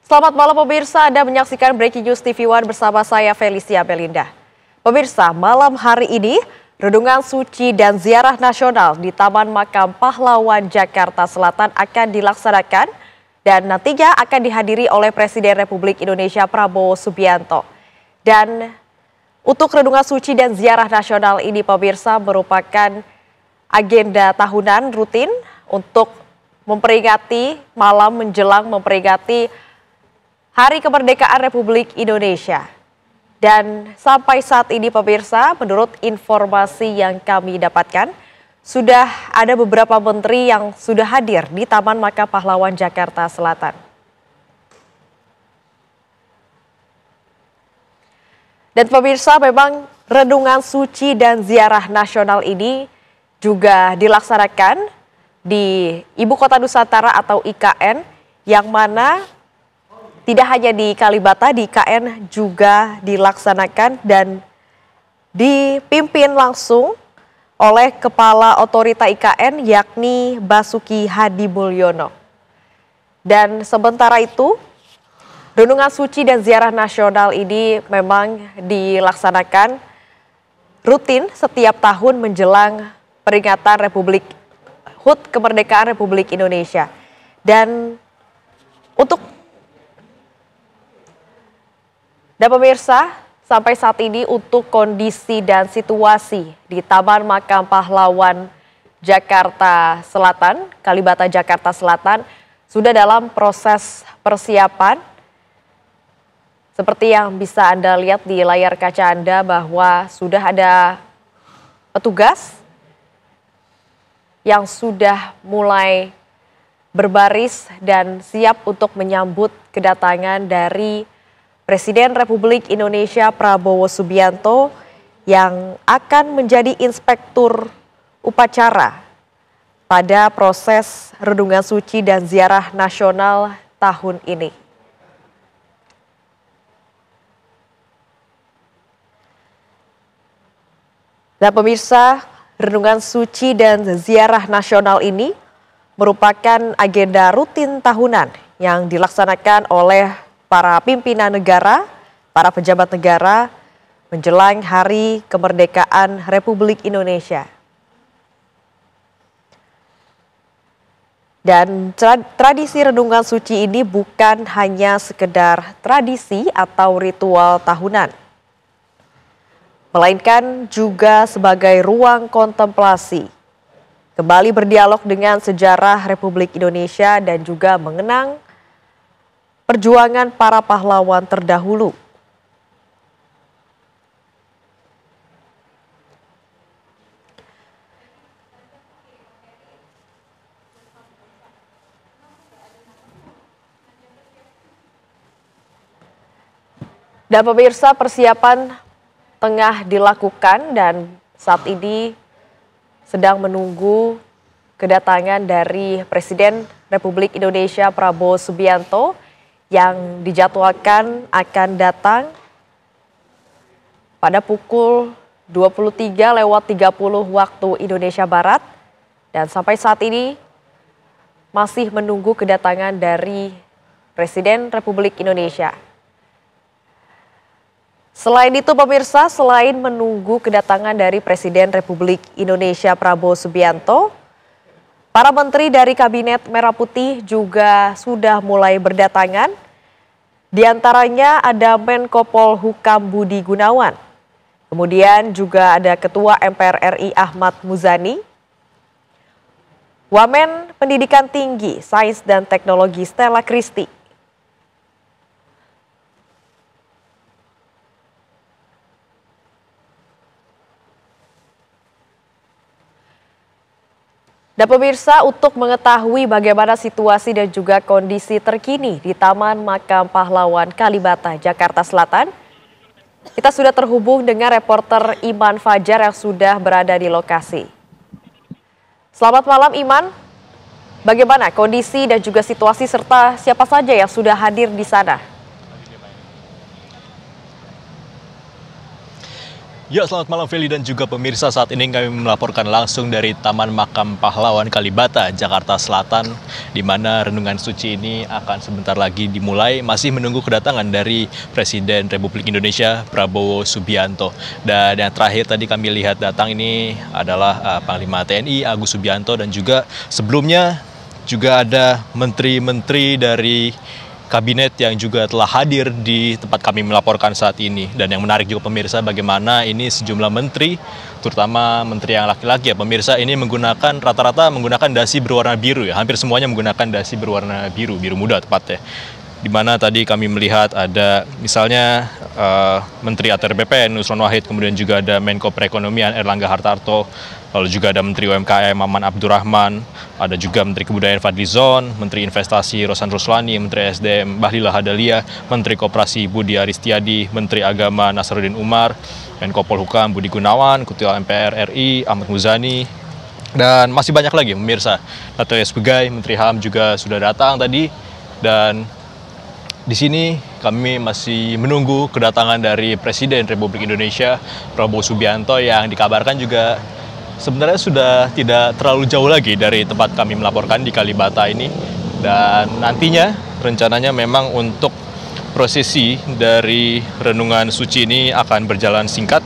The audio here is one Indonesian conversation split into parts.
Selamat malam pemirsa, Anda menyaksikan Breaking News TV One bersama saya Felicia Belinda. Pemirsa, malam hari ini Renungan Suci dan Ziarah Nasional di Taman Makam Pahlawan Jakarta Selatan akan dilaksanakan dan nantinya akan dihadiri oleh Presiden Republik Indonesia Prabowo Subianto. Dan untuk Renungan Suci dan Ziarah Nasional ini pemirsa merupakan agenda tahunan rutin untuk memperingati malam menjelang memperingati Hari Kemerdekaan Republik Indonesia. Dan sampai saat ini pemirsa, menurut informasi yang kami dapatkan, sudah ada beberapa menteri yang sudah hadir di Taman Makam Pahlawan Jakarta Selatan. Dan pemirsa, memang Renungan Suci dan Ziarah Nasional ini juga dilaksanakan di Ibu Kota Nusantara atau IKN, yang mana tidak hanya di Kalibata, di IKN juga dilaksanakan dan dipimpin langsung oleh Kepala Otorita IKN yakni Basuki Hadi Mulyono. Dan sementara itu, Renungan Suci dan Ziarah Nasional ini memang dilaksanakan rutin setiap tahun menjelang peringatan HUT Kemerdekaan Republik Indonesia. Dan pemirsa, sampai saat ini untuk kondisi dan situasi di Taman Makam Pahlawan Jakarta Selatan, Kalibata Jakarta Selatan, sudah dalam proses persiapan. Seperti yang bisa Anda lihat di layar kaca Anda bahwa sudah ada petugas yang sudah mulai berbaris dan siap untuk menyambut kedatangan dari Presiden Republik Indonesia Prabowo Subianto yang akan menjadi inspektur upacara pada proses Renungan Suci dan Ziarah Nasional tahun ini. Nah pemirsa, Renungan Suci dan Ziarah Nasional ini merupakan agenda rutin tahunan yang dilaksanakan oleh para pimpinan negara, para pejabat negara menjelang Hari Kemerdekaan Republik Indonesia. Dan tradisi Renungan Suci ini bukan hanya sekedar tradisi atau ritual tahunan, melainkan juga sebagai ruang kontemplasi, kembali berdialog dengan sejarah Republik Indonesia dan juga mengenang perjuangan para pahlawan terdahulu. Dan pemirsa, persiapan tengah dilakukan dan saat ini sedang menunggu kedatangan dari Presiden Republik Indonesia Prabowo Subianto yang dijadwalkan akan datang pada pukul 23.30 waktu Indonesia Barat. Dan sampai saat ini masih menunggu kedatangan dari Presiden Republik Indonesia. Selain itu pemirsa, selain menunggu kedatangan dari Presiden Republik Indonesia Prabowo Subianto, para menteri dari Kabinet Merah Putih juga sudah mulai berdatangan. Di antaranya ada Menko Polhukam Budi Gunawan. Kemudian juga ada Ketua MPR RI Ahmad Muzani, Wamen Pendidikan Tinggi, Sains dan Teknologi Stella Christy, dan pemirsa, untuk mengetahui bagaimana situasi dan juga kondisi terkini di Taman Makam Pahlawan Kalibata, Jakarta Selatan, kita sudah terhubung dengan reporter Iman Fajar yang sudah berada di lokasi. Selamat malam Iman, bagaimana kondisi dan juga situasi serta siapa saja yang sudah hadir di sana? Ya, selamat malam Feli dan juga pemirsa. Saat ini kami melaporkan langsung dari Taman Makam Pahlawan Kalibata, Jakarta Selatan, di mana renungan suci ini akan sebentar lagi dimulai, masih menunggu kedatangan dari Presiden Republik Indonesia, Prabowo Subianto. Dan yang terakhir tadi kami lihat datang ini adalah Panglima TNI, Agus Subianto, dan juga sebelumnya juga ada menteri-menteri dari kabinet yang juga telah hadir di tempat kami melaporkan saat ini. Dan yang menarik juga pemirsa, bagaimana ini sejumlah menteri, terutama menteri yang laki-laki ya pemirsa, ini menggunakan rata-rata menggunakan dasi berwarna biru ya. Hampir semuanya menggunakan dasi berwarna biru, biru muda tepatnya. Di mana tadi kami melihat ada misalnya Menteri ATR BPN Nusron Wahid, kemudian juga ada Menko Perekonomian Erlangga Hartarto, lalu juga ada Menteri UMKM Maman Abdurrahman, ada juga Menteri Kebudayaan Fadlizon, Menteri Investasi Rosan Ruslani, Menteri SDM Bahlil Lahadalia, Menteri Koperasi Budi Aristiadi, Menteri Agama Nasaruddin Umar, Menko Polhukam Budi Gunawan, Ketua MPR RI Ahmad Muzani, dan masih banyak lagi pemirsa. Latoya Sebagai Menteri HAM juga sudah datang tadi, dan di sini kami masih menunggu kedatangan dari Presiden Republik Indonesia Prabowo Subianto yang dikabarkan juga sebenarnya sudah tidak terlalu jauh lagi dari tempat kami melaporkan di Kalibata ini. Dan nantinya rencananya memang untuk prosesi dari renungan suci ini akan berjalan singkat,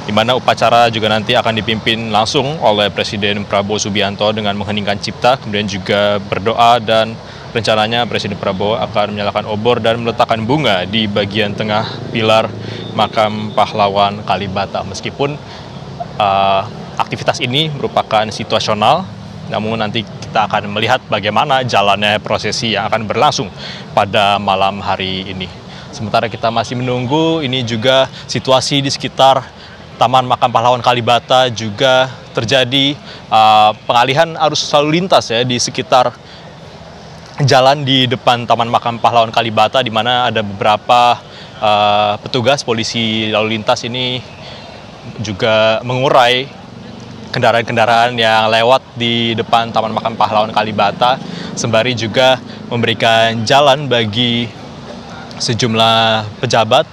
di mana upacara juga nanti akan dipimpin langsung oleh Presiden Prabowo Subianto dengan mengheningkan cipta, kemudian juga berdoa, dan rencananya Presiden Prabowo akan menyalakan obor dan meletakkan bunga di bagian tengah pilar Makam Pahlawan Kalibata. Meskipun aktivitas ini merupakan situasional, namun nanti kita akan melihat bagaimana jalannya prosesi yang akan berlangsung pada malam hari ini. Sementara kita masih menunggu, ini juga situasi di sekitar Taman Makam Pahlawan Kalibata juga terjadi pengalihan arus lalu lintas ya di sekitar jalan di depan Taman Makam Pahlawan Kalibata, di mana ada beberapa petugas polisi lalu lintas ini juga mengurai kendaraan-kendaraan yang lewat di depan Taman Makam Pahlawan Kalibata, sembari juga memberikan jalan bagi sejumlah pejabat,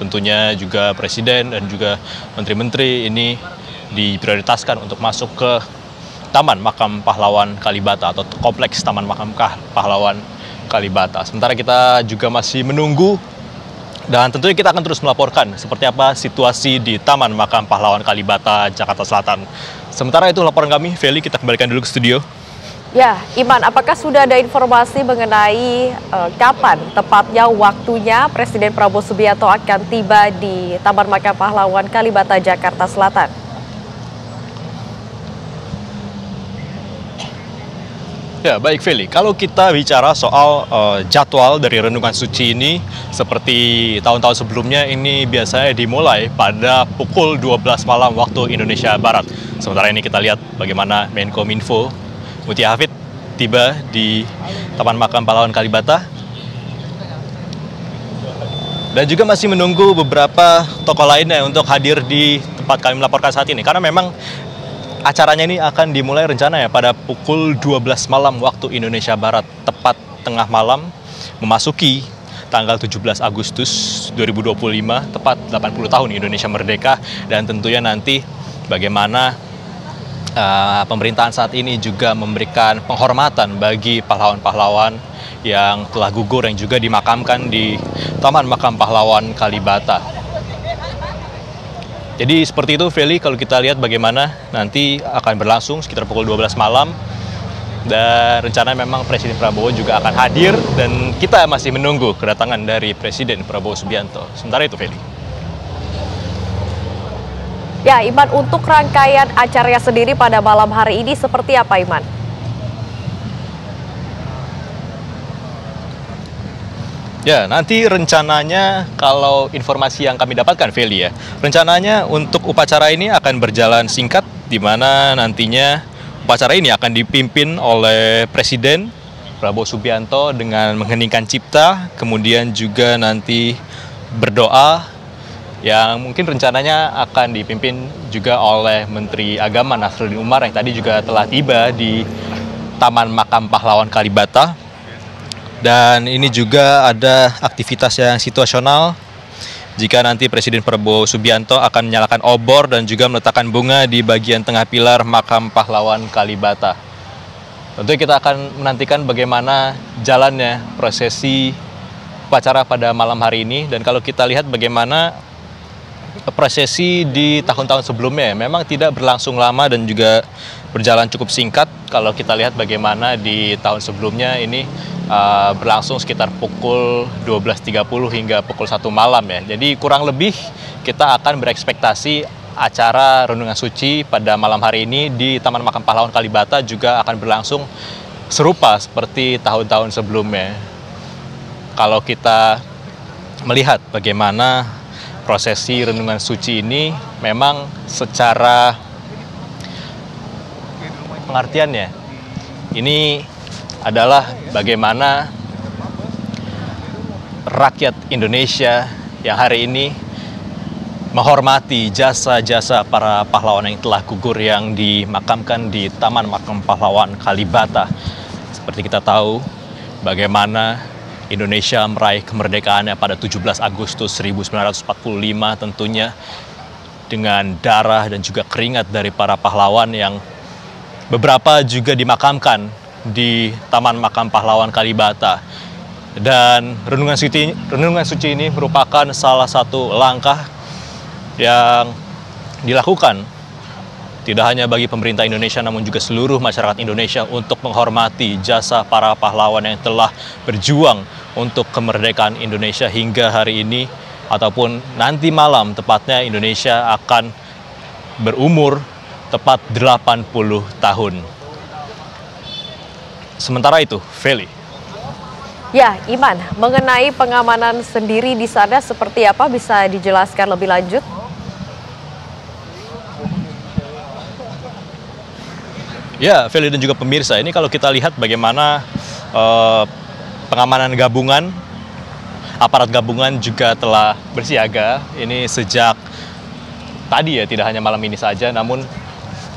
tentunya juga Presiden dan juga menteri-menteri ini diprioritaskan untuk masuk ke Taman Makam Pahlawan Kalibata atau kompleks Taman Makam Pahlawan Kalibata. Sementara kita juga masih menunggu, dan tentunya kita akan terus melaporkan seperti apa situasi di Taman Makam Pahlawan Kalibata, Jakarta Selatan. Sementara itu laporan kami, Feli, kita kembalikan dulu ke studio. Ya, Iman, apakah sudah ada informasi mengenai kapan tepatnya waktunya Presiden Prabowo Subianto akan tiba di Taman Makam Pahlawan Kalibata, Jakarta Selatan? Ya, baik Feli, kalau kita bicara soal jadwal dari renungan suci ini, seperti tahun-tahun sebelumnya, ini biasanya dimulai pada pukul 12 malam waktu Indonesia Barat. Sementara ini kita lihat bagaimana Menkominfo Mutia Hafid tiba di Taman Makam Pahlawan Kalibata. Dan juga masih menunggu beberapa tokoh lainnya untuk hadir di tempat kami melaporkan saat ini, karena memang acaranya ini akan dimulai rencana ya pada pukul 12 malam waktu Indonesia Barat, tepat tengah malam memasuki tanggal 17 Agustus 2025, tepat 80 tahun Indonesia Merdeka. Dan tentunya nanti bagaimana pemerintahan saat ini juga memberikan penghormatan bagi pahlawan-pahlawan yang telah gugur, yang juga dimakamkan di Taman Makam Pahlawan Kalibata. Jadi seperti itu Feli, kalau kita lihat bagaimana nanti akan berlangsung sekitar pukul 12 malam. Dan rencana memang Presiden Prabowo juga akan hadir, dan kita masih menunggu kedatangan dari Presiden Prabowo Subianto. Sementara itu Feli. Ya, Iman, untuk rangkaian acaranya sendiri pada malam hari ini seperti apa, Iman? Ya, nanti rencananya kalau informasi yang kami dapatkan, Feli ya, rencananya untuk upacara ini akan berjalan singkat, di mana nantinya upacara ini akan dipimpin oleh Presiden Prabowo Subianto dengan mengheningkan cipta, kemudian juga nanti berdoa yang mungkin rencananya akan dipimpin juga oleh Menteri Agama Nasaruddin Umar yang tadi juga telah tiba di Taman Makam Pahlawan Kalibata. Dan ini juga ada aktivitas yang situasional, jika nanti Presiden Prabowo Subianto akan menyalakan obor dan juga meletakkan bunga di bagian tengah pilar makam pahlawan Kalibata. Tentu kita akan menantikan bagaimana jalannya prosesi upacara pada malam hari ini, dan kalau kita lihat bagaimana prosesi di tahun-tahun sebelumnya memang tidak berlangsung lama dan juga berjalan cukup singkat. Kalau kita lihat bagaimana di tahun sebelumnya ini berlangsung sekitar pukul 12.30 hingga pukul 1 malam ya. Jadi kurang lebih kita akan berekspektasi acara renungan suci pada malam hari ini di Taman Makam Pahlawan Kalibata juga akan berlangsung serupa seperti tahun-tahun sebelumnya. Kalau kita melihat bagaimana prosesi renungan suci ini, memang secara pengertiannya ini adalah bagaimana rakyat Indonesia yang hari ini menghormati jasa-jasa para pahlawan yang telah gugur yang dimakamkan di Taman Makam Pahlawan Kalibata. Seperti kita tahu bagaimana Indonesia meraih kemerdekaannya pada 17 Agustus 1945 tentunya dengan darah dan juga keringat dari para pahlawan yang beberapa juga dimakamkan di Taman Makam Pahlawan Kalibata. Dan renungan suci ini merupakan salah satu langkah yang dilakukan tidak hanya bagi pemerintah Indonesia namun juga seluruh masyarakat Indonesia untuk menghormati jasa para pahlawan yang telah berjuang untuk kemerdekaan Indonesia hingga hari ini, ataupun nanti malam tepatnya Indonesia akan berumur tepat 80 tahun. Sementara itu, Feli. Ya, Iman, mengenai pengamanan sendiri di sana seperti apa, bisa dijelaskan lebih lanjut? Ya, Feli dan juga pemirsa, ini kalau kita lihat bagaimana pengamanan gabungan, aparat gabungan juga telah bersiaga. Ini sejak tadi ya, tidak hanya malam ini saja, namun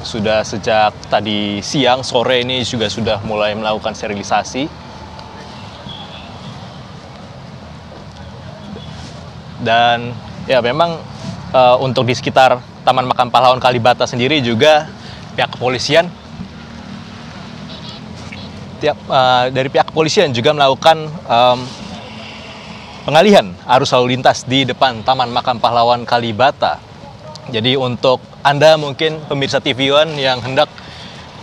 sudah sejak tadi siang, sore ini juga sudah mulai melakukan sterilisasi. Dan ya memang untuk di sekitar Taman Makam Pahlawan Kalibata sendiri juga pihak kepolisian dari pihak kepolisian juga melakukan pengalihan arus lalu lintas di depan Taman Makam Pahlawan Kalibata. Jadi untuk Anda mungkin pemirsa TV One yang hendak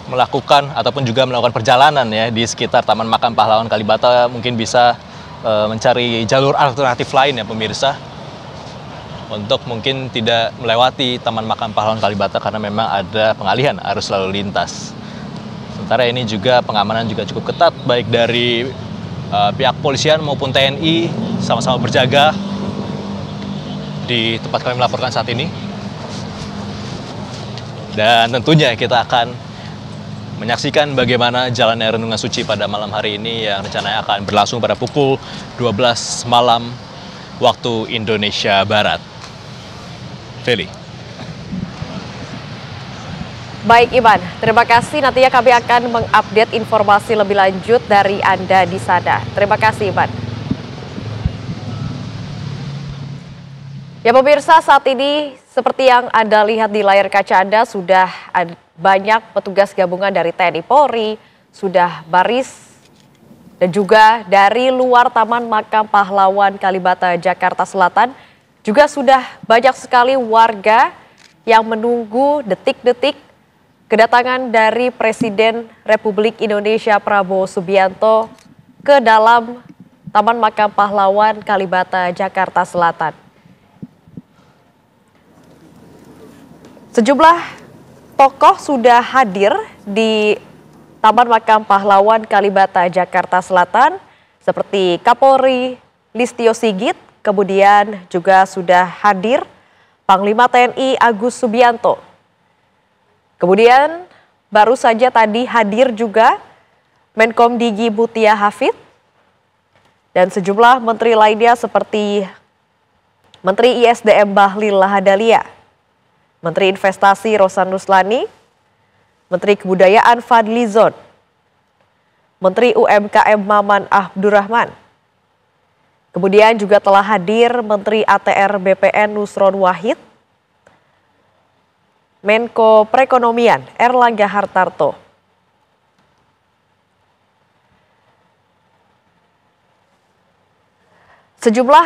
melakukan ataupun juga melakukan perjalanan ya di sekitar Taman Makam Pahlawan Kalibata, mungkin bisa mencari jalur alternatif lain ya pemirsa, untuk mungkin tidak melewati Taman Makam Pahlawan Kalibata karena memang ada pengalihan arus lalu lintas. Sementara ini juga pengamanan juga cukup ketat, baik dari pihak kepolisian maupun TNI sama-sama berjaga di tempat kami melaporkan saat ini. Dan tentunya kita akan menyaksikan bagaimana jalannya renungan suci pada malam hari ini yang rencananya akan berlangsung pada pukul 12 malam waktu Indonesia Barat. Feli. Baik Iman, terima kasih. Nantinya kami akan mengupdate informasi lebih lanjut dari Anda di sana. Terima kasih Iman. Ya pemirsa, saat ini seperti yang Anda lihat di layar kaca Anda, sudah banyak petugas gabungan dari TNI Polri, sudah baris, dan juga dari luar Taman Makam Pahlawan Kalibata, Jakarta Selatan, juga sudah banyak sekali warga yang menunggu detik-detik kedatangan dari Presiden Republik Indonesia Prabowo Subianto ke dalam Taman Makam Pahlawan Kalibata, Jakarta Selatan. Sejumlah tokoh sudah hadir di Taman Makam Pahlawan Kalibata, Jakarta Selatan, seperti Kapolri Listio Sigit, kemudian juga sudah hadir Panglima TNI Agus Subianto. Kemudian baru saja tadi hadir juga Menkom Digi Mutia Hafid dan sejumlah menteri lainnya seperti Menteri ISDM Bahlil Lahadalia, Menteri Investasi Rosan Ruslani, Menteri Kebudayaan Fadli Zon, Menteri UMKM Maman Abdurrahman, Kemudian juga telah hadir Menteri ATR BPN Nusron Wahid, Menko Perekonomian Erlangga Hartarto. Sejumlah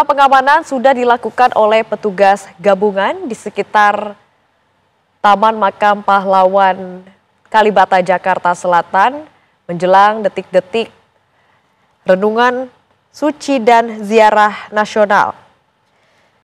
pengamanan sudah dilakukan oleh petugas gabungan di sekitar Taman Makam Pahlawan Kalibata, Jakarta Selatan menjelang detik-detik renungan suci dan ziarah nasional.